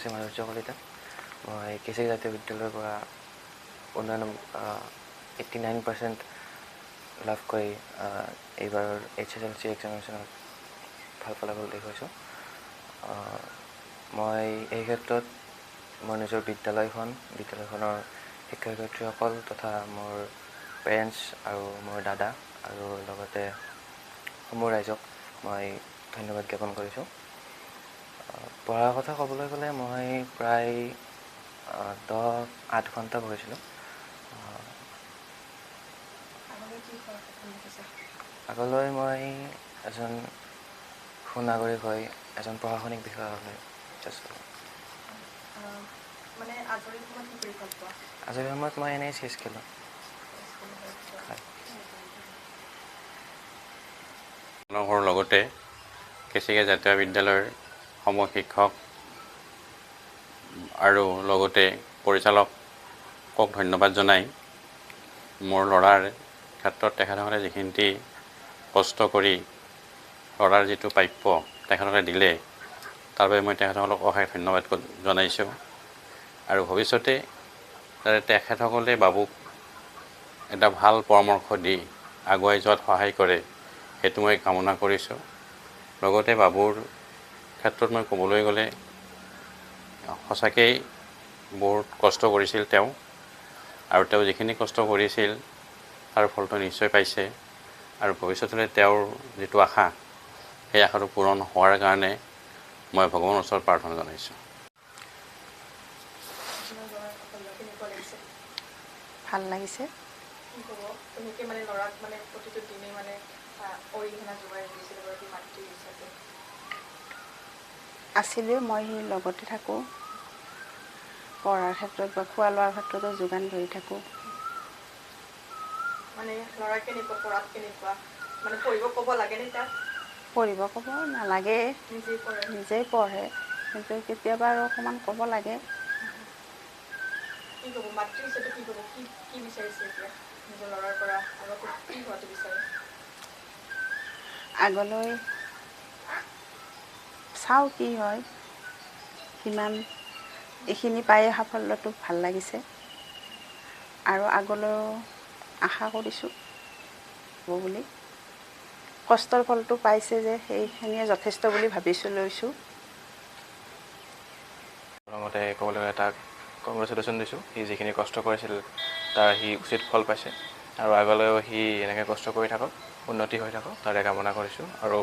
শ্ৰী মাধুৰ্য কলিতা। মই কেচি জাতীয় বিদ্যালয়ৰ পৰা উন্নয়ন 89% লাভ কৰি এইবাৰৰ HSLC এক্সামিনেশ্যনত ভাল ফলাফল দেখুৱাইছোঁ। মই এই ক্ষেত্ৰত মোৰ নিজৰ বিদ্যালয়খনৰ শিক্ষক শিক্ষয়িত্ৰীসকল তথা মোৰ পেৰেণ্টছ আৰু মোৰ দাদা আৰু লগতে সমূহ ৰাইজক মই ধন্যবাদ জ্ঞাপন কৰিছোঁ। পঢ়াৰ কথা ক'বলৈ গ'লে মই প্ৰায় 8 ঘণ্টা পঢ়িছিলোঁ। আগলৈ মই এজন সুনাগৰিক হৈ এজন প্ৰশাসনিক বিষয়া হ'বলৈ চেষ্টা কৰিম। আজৰি সময়ত মই এনেই চেছ খেলোঁ। মানুহৰ লগতে কেচিকে জাতীয় বিদ্যালয়ৰ সমূহ শিক্ষক আৰু লগতে পৰিচালকক ধন্যবাদ জনাই মোৰ ল'ৰাৰ ক্ষেত্ৰত তেখেতসকলে যিখিনি কষ্ট কৰি ল'ৰাৰ যিটো প্ৰাপ্য তেখেতসকলে দিলে তাৰ বাবে মই তেখেতসকলক অশেষ ধন্যবাদ জনাইছোঁ। আৰু ভৱিষ্যতে যাতে তেখেতসকলে বাবুক এটা ভাল পৰামৰ্শ দি আগুৱাই যোৱাত সহায় কৰে সেইটো মই কামনা কৰিছোঁ। লগতে বাবুৰ ক্ষেত্ৰত মই ক'বলৈ গ'লে সঁচাকেই বহুত কষ্ট কৰিছিল তেওঁ, আৰু তেওঁ যিখিনি কষ্ট কৰিছিল তাৰ ফলটো নিশ্চয় পাইছে। আৰু ভৱিষ্যতলৈ তেওঁৰ যিটো আশা সেই আশাটো পূৰণ হোৱাৰ কাৰণে মই ভগৱানৰ ওচৰত প্ৰাৰ্থনা জনাইছোঁ। ভাল লাগিছে। আছিলে মই সেই লগতে থাকোঁ, পঢ়াৰ ক্ষেত্ৰত বা খোৱা লোৱাৰ ক্ষেত্ৰতো যোগান ধৰি থাকোঁ। পঢ়িব ক'ব নালাগে, নিজেই পঢ়ে, কিন্তু কেতিয়াবা আৰু অকণমান ক'ব লাগে। আগলৈ চাওঁ কি হয়, কিমান এইখিনি পায়ে সাফল্যটো ভাল লাগিছে আৰু আগলৈও আশা কৰিছোঁ হ'ব বুলি। কষ্টৰ ফলটো পাইছে যে সেইখিনিয়ে যথেষ্ট বুলি লৈছোঁ। প্ৰথমতে ক'বলৈ গ'লে তাক কংগ্ৰেচুলেশ্যন দিছোঁ। সি যিখিনি কষ্ট কৰিছিল তাৰ সি উচিত ফল পাইছে আৰু আগলৈও সি এনেকৈ কষ্ট কৰি থাকক, উন্নতি হৈ থাকক তাৰে কামনা কৰিছোঁ। আৰু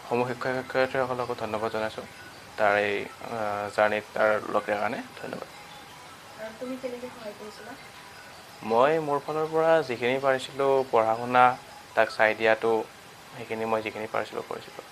সমূহ শিক্ষক শিক্ষয়িত্ৰীসকলকো ধন্যবাদ জনাইছোঁ তাৰ এই জাৰ্ণিত তাৰ লগ দিয়াৰ কাৰণে ধন্যবাদ। মই মোৰ ফালৰ পৰা যিখিনি পাৰিছিলোঁ পঢ়া শুনা তাক চাই দিয়াটো, সেইখিনি মই যিখিনি পাৰিছিলোঁ কৰিছিলোঁ।